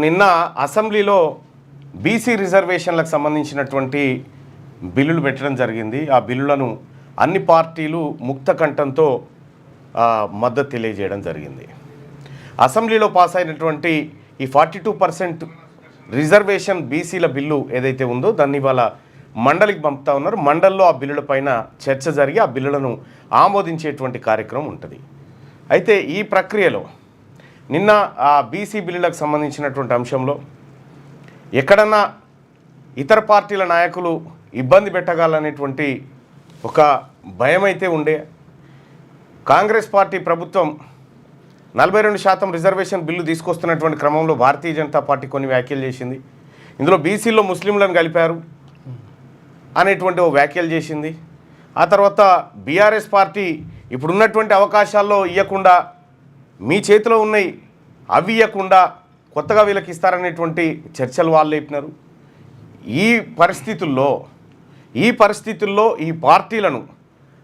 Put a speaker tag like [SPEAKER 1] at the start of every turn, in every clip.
[SPEAKER 1] నిన్న అసెంబ్లీలో బీసీ రిజర్వేషన్లకు సంబంధించినటువంటి బిల్లులు పెట్టడం జరిగింది. ఆ బిల్లులను అన్ని పార్టీలు ముక్త కంఠంతో మద్దతు తెలియజేయడం జరిగింది. అసెంబ్లీలో పాస్ అయినటువంటి ఈ 42% రిజర్వేషన్ బీసీల బిల్లు ఏదైతే ఉందో దాన్ని ఇవాళ మండలికి పంపుతా ఉన్నారు. మండలిలో ఆ బిల్లుల పైన చర్చ జరిగి ఆ బిల్లులను ఆమోదించేటువంటి కార్యక్రమం ఉంటుంది. అయితే ఈ ప్రక్రియలో నిన్న ఆ బీసీ బిల్లులకు సంబంధించినటువంటి అంశంలో ఎక్కడన్నా ఇతర పార్టీల నాయకులు ఇబ్బంది పెట్టగలనేటువంటి ఒక భయం అయితే ఉండే. కాంగ్రెస్ పార్టీ ప్రభుత్వం 42% రిజర్వేషన్ బిల్లు తీసుకొస్తున్నటువంటి క్రమంలో భారతీయ జనతా పార్టీ కొన్ని వ్యాఖ్యలు చేసింది. ఇందులో బీసీల్లో ముస్లింలను కలిపారు అనేటువంటి ఓ వ్యాఖ్యలు చేసింది. ఆ తర్వాత బీఆర్ఎస్ పార్టీ ఇప్పుడున్నటువంటి అవకాశాల్లో ఇవ్వకుండా మీ చేతిలో ఉన్నాయి అవి ఇవ్వకుండా కొత్తగా వీళ్ళకి ఇస్తారనేటువంటి చర్చలు వాళ్ళు లేపినారు. ఈ పరిస్థితుల్లో ఈ పార్టీలను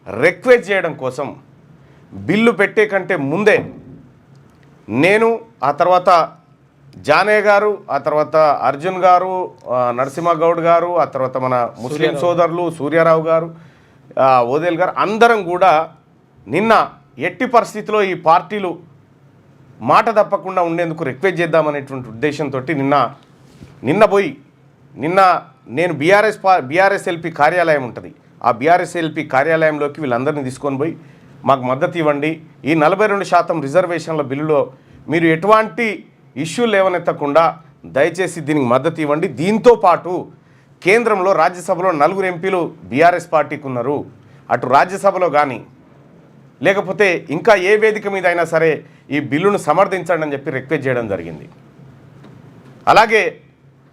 [SPEAKER 1] రిక్వెస్ట్ చేయడం కోసం బిల్లు పెట్టే కంటే ముందే నేను, ఆ తర్వాత జానయ్య గారు, ఆ తర్వాత అర్జున్ గారు, నరసింహగౌడ్ గారు, ఆ తర్వాత మన ముస్లిం సోదరులు సూర్యారావు గారు, ఓదేల్ గారు అందరం కూడా నిన్న ఎట్టి పరిస్థితిలో ఈ పార్టీలు మాట తప్పకుండా ఉండేందుకు రిక్వెస్ట్ చేద్దామనేటువంటి ఉద్దేశంతో నిన్న నేను బీఆర్ఎస్ఎల్పీ కార్యాలయం ఉంటుంది. ఆ బీఆర్ఎస్ఎల్పీ కార్యాలయంలోకి వీళ్ళందరినీ తీసుకొని పోయి మాకు మద్దతు ఇవ్వండి, ఈ 42% రిజర్వేషన్ల బిల్లులో మీరు ఎటువంటి ఇష్యూలు లేవనెత్తకుండా దయచేసి దీనికి మద్దతు ఇవ్వండి. దీంతో పాటు కేంద్రంలో రాజ్యసభలో 4 ఎంపీలు బీఆర్ఎస్ పార్టీకి ఉన్నారు. అటు రాజ్యసభలో కానీ లేకపోతే ఇంకా ఏ వేదిక మీద అయినా సరే ఈ బిల్లును సమర్థించండి అని చెప్పి రిక్వెస్ట్ చేయడం జరిగింది. అలాగే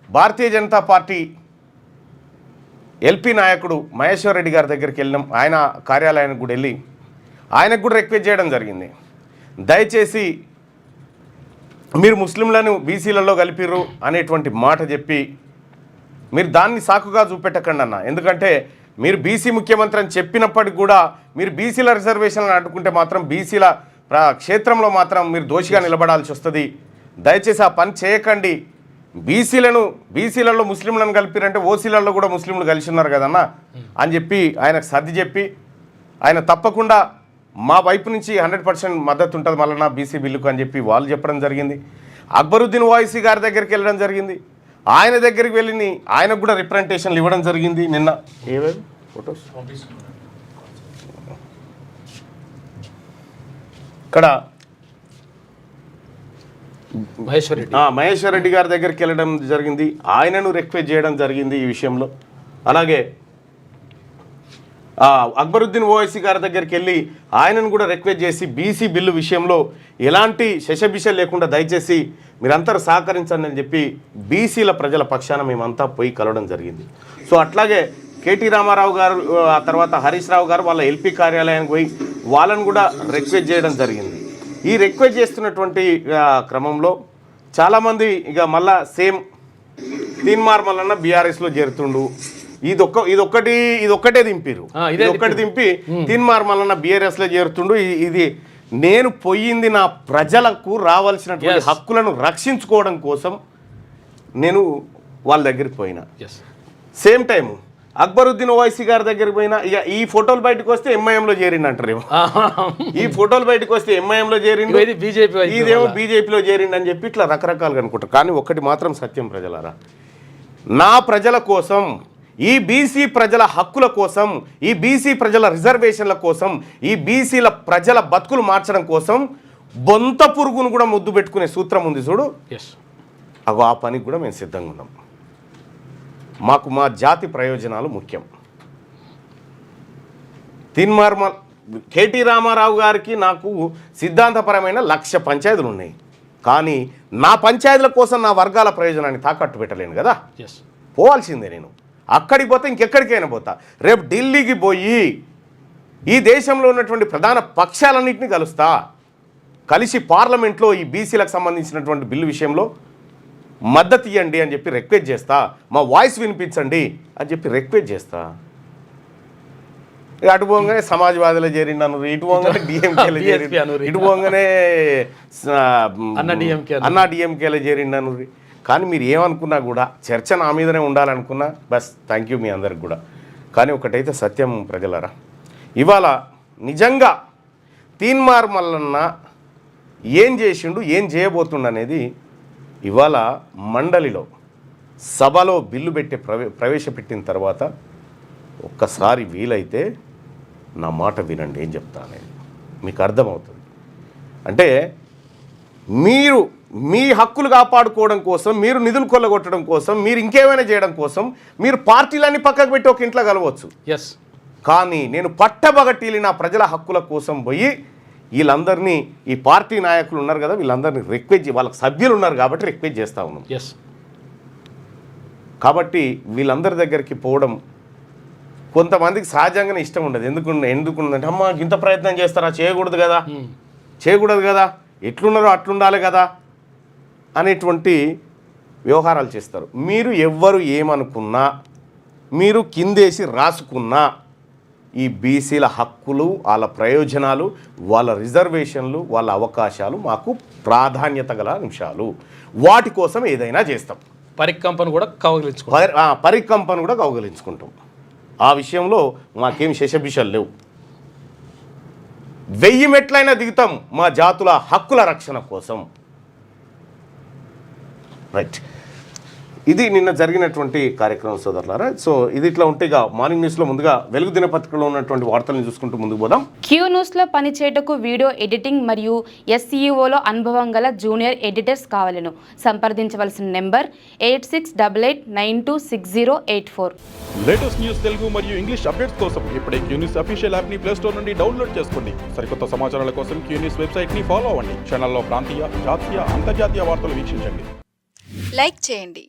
[SPEAKER 1] భారతీయ జనతా పార్టీ ఎల్పీ నాయకుడు మహేశ్వర్ రెడ్డి గారి దగ్గరికి వెళ్ళినాం. ఆయన కార్యాలయానికి కూడా వెళ్ళి ఆయనకు కూడా రిక్వెస్ట్ చేయడం జరిగింది. దయచేసి మీరు ముస్లింలను బీసీలలో కలిపిర్రు అనేటువంటి మాట చెప్పి మీరు దాన్ని సాకుగా చూపెట్టకండి అన్న. ఎందుకంటే మీరు బీసీ ముఖ్యమంత్రి అని చెప్పినప్పటికి కూడా మీరు బీసీల రిజర్వేషన్లను అడ్డుకుంటే మాత్రం బీసీల క్షేత్రంలో మాత్రం మీరు దోషిగా నిలబడాల్సి వస్తుంది. దయచేసి ఆ పని చేయకండి. బీసీలలో ముస్లింలను కలిపిరంటే ఓసీలలో కూడా ముస్లింలు కలిసి ఉన్నారు కదన్న అని చెప్పి ఆయనకు సర్ది చెప్పి ఆయన తప్పకుండా మా వైపు నుంచి 100% మద్దతు ఉంటుంది మళ్ళీ బీసీ బిల్లుకు అని చెప్పి వాళ్ళు చెప్పడం జరిగింది. అక్బరుద్దీన్ ఓవైసీ గారి దగ్గరికి వెళ్ళడం జరిగింది. ఆయన దగ్గరికి వెళ్ళి ఆయనకు కూడా రిప్రజెంటేషన్లు ఇవ్వడం జరిగింది. నిన్న ఏవేవి ఫొటోస్ ఇక్కడ మహేశ్వర్ రెడ్డి గారి దగ్గరికి వెళ్ళడం జరిగింది. ఆయనను రిక్వెస్ట్ చేయడం జరిగింది ఈ విషయంలో. అలాగే అక్బరుద్దీన్ ఓవైసీ గారి దగ్గరికి వెళ్ళి ఆయనను కూడా రిక్వెస్ట్ చేసి బీసీ బిల్లు విషయంలో ఎలాంటి శశబిష లేకుండా దయచేసి మీరంతా సహకరించండి అని చెప్పి బీసీల ప్రజల పక్షాన మేమంతా పోయి కలవడం జరిగింది. సో అట్లాగే కేటీ రామారావు గారు, ఆ తర్వాత హరీష్ రావు గారు వాళ్ళ ఎల్పీ కార్యాలయానికి పోయి వాళ్ళను కూడా రిక్వెస్ట్ చేయడం జరిగింది. ఈ రిక్వెస్ట్ చేస్తున్నటువంటి క్రమంలో చాలామంది ఇక మళ్ళా సేమ్ తీన్మార్ మల్లన్న బీఆర్ఎస్లో చేరుతుండు, ఇదొక్కటే దింపిరు, ఇదొక్కటి దింపి తీన్మార్ మల్లన్న బీఆర్ఎస్లో చేరుతుండు. ఇది నేను పోయింది నా ప్రజలకు రావాల్సినటువంటి హక్కులను రక్షించుకోవడం కోసం నేను వాళ్ళ దగ్గరికి పోయినా. సేమ్ టైం అక్బరుద్దీన్ ఓవైసీ గారి దగ్గరికి పోయినా. ఇక ఈ ఫోటోలు బయటకు వస్తే ఎంఐఎంలో చేరిండు అంటారేమో, ఈ ఫోటోలు బయటకు వస్తే ఎంఐఎంలో చేరిండు, ఇదేమో బీజేపీలో చేరిండు అని చెప్పి ఇట్లా రకరకాలుగా అనుకుంటారు. కానీ ఒక్కటి మాత్రం సత్యం ప్రజలారా, నా ప్రజల కోసం, ఈ బీసీ ప్రజల హక్కుల కోసం, ఈ బీసీ ప్రజల రిజర్వేషన్ల కోసం, ఈ బీసీల ప్రజల బతుకులు మార్చడం కోసం బొంత పురుగును కూడా ముద్దు పెట్టుకునే సూత్రం ఉంది చూడు, అగో ఆ పనికి కూడా మేము సిద్ధంగా ఉన్నాం. మాకు మా జాతి ప్రయోజనాలు ముఖ్యం. కేటీ రామారావు గారికి నాకు సిద్ధాంతపరమైన 1,00,000 పంచాయతీలు ఉన్నాయి. కానీ నా పంచాయతీల కోసం నా వర్గాల ప్రయోజనాన్ని తాకట్టు పెట్టలేను కదా. పోవాల్సిందే. నేను అక్కడికి పోతే ఇంకెక్కడికైనా పోతా. రేపు ఢిల్లీకి పోయి ఈ దేశంలో ఉన్నటువంటి ప్రధాన పక్షాలన్నింటినీ కలుస్తా. కలిసి పార్లమెంట్లో ఈ బీసీలకు సంబంధించినటువంటి బిల్లు విషయంలో మద్దతు ఇవ్వండి అని చెప్పి రిక్వెస్ట్ చేస్తా. మా వాయిస్ వినిపించండి అని చెప్పి రిక్వెస్ట్ చేస్తా. అటు పోగానే సమాజ్వాదిలో చేరిండు, ఇటు పోగానే డిఎంకేలో చేరిండు, ఇటు పోగానే అన్నా డిఎంకేలో చేరిండు. కానీ మీరు ఏమనుకున్నా కూడా చర్చ నా మీదనే ఉండాలనుకున్నా బస్ థ్యాంక్ యూ మీ అందరికి కూడా. కానీ ఒకటైతే సత్యం ప్రజలరా, ఇవాళ నిజంగా తీన్మార్ మల్లన్న ఏం చేసిండు, ఏం చేయబోతుండు అనేది ఇవాళ మండలిలో సభలో బిల్లు పెట్టి ప్రవేశపెట్టిన తర్వాత ఒక్కసారి వీలైతే నా మాట వినండి, ఏం చెప్తాను మీకు అర్థమవుతుంది. అంటే మీరు మీ హక్కులు కాపాడుకోవడం కోసం, మీరు నిధులు కొల్లగొట్టడం కోసం, మీరు ఇంకేమైనా చేయడం కోసం మీరు పార్టీలన్నీ పక్కకు పెట్టి ఒక ఇంట్లో కలవచ్చు.
[SPEAKER 2] ఎస్,
[SPEAKER 1] కానీ నేను పట్టబగట్టిలి నా ప్రజల హక్కుల కోసం పోయి వీళ్ళందరినీ, ఈ పార్టీ నాయకులు ఉన్నారు కదా వీళ్ళందరినీ రిక్వెస్ట్, వాళ్ళకి సభ్యులు ఉన్నారు కాబట్టి రిక్వెస్ట్ చేస్తూ ఉన్నాం.
[SPEAKER 2] ఎస్,
[SPEAKER 1] కాబట్టి వీళ్ళందరి దగ్గరికి పోవడం కొంతమందికి సహజంగానే ఇష్టం ఉండదు. ఎందుకుందంటే అమ్మ ఇంత ప్రయత్నం చేస్తారా, చేయకూడదు కదా, ఎట్లున్నారో అట్లుండాలి కదా అనేటువంటి వ్యవహారాలు చేస్తారు. మీరు ఎవ్వరు ఏమనుకున్నా, మీరు కిందేసి రాసుకున్నా ఈ బీసీల హక్కులు, వాళ్ళ ప్రయోజనాలు, వాళ్ళ రిజర్వేషన్లు, వాళ్ళ అవకాశాలు మాకు ప్రాధాన్యత గల అంశాలు. వాటి కోసం ఏదైనా చేస్తాం.
[SPEAKER 2] పరికంపను కూడా
[SPEAKER 1] కౌగలించుకుంటాం. ఆ విషయంలో మాకేం శశబిషలు లేవు. 1000 మెట్లైనా దిగుతాం మా జాతుల హక్కుల రక్షణ కోసం. రైట్, ఇది నిన్న జరిగినటువంటి కార్యక్రమం సోదరులారా. సో ఇది ఇట్లా ఉంటే ఇక మార్నింగ్ న్యూస్లో ముందుగా వెలుగు దినపత్రికలో ఉన్నటువంటి వార్తలను చూసుకుంటూ ముందుకు పోదాం.
[SPEAKER 3] క్యూ న్యూస్లో పనిచేయటకు వీడియో ఎడిటింగ్ మరియు SEOలో అనుభవం గల జూనియర్ ఎడిటర్స్ కావాలను సంప్రదించవలసిన నెంబర్ 8688926084.
[SPEAKER 4] లేటెస్ట్ న్యూస్ తెలుగు మరియు ఇంగ్లీష్ అప్డేట్స్ కోసం ఇప్పుడే క్యూ న్యూస్ అఫీషియల్ యాప్ని ప్లే స్టోర్ నుండి డౌన్లోడ్ చేసుకోండి. సరికొత్త సమాచారాల కోసం క్యూ న్యూస్ వెబ్సైట్ని ఫాలో అవ్వండి. ఛానల్లో ప్రాంతీయ, జాతీయ, అంతర్జాతీయ వార్తలు వీక్షించండి.
[SPEAKER 5] లైక్ చేయండి,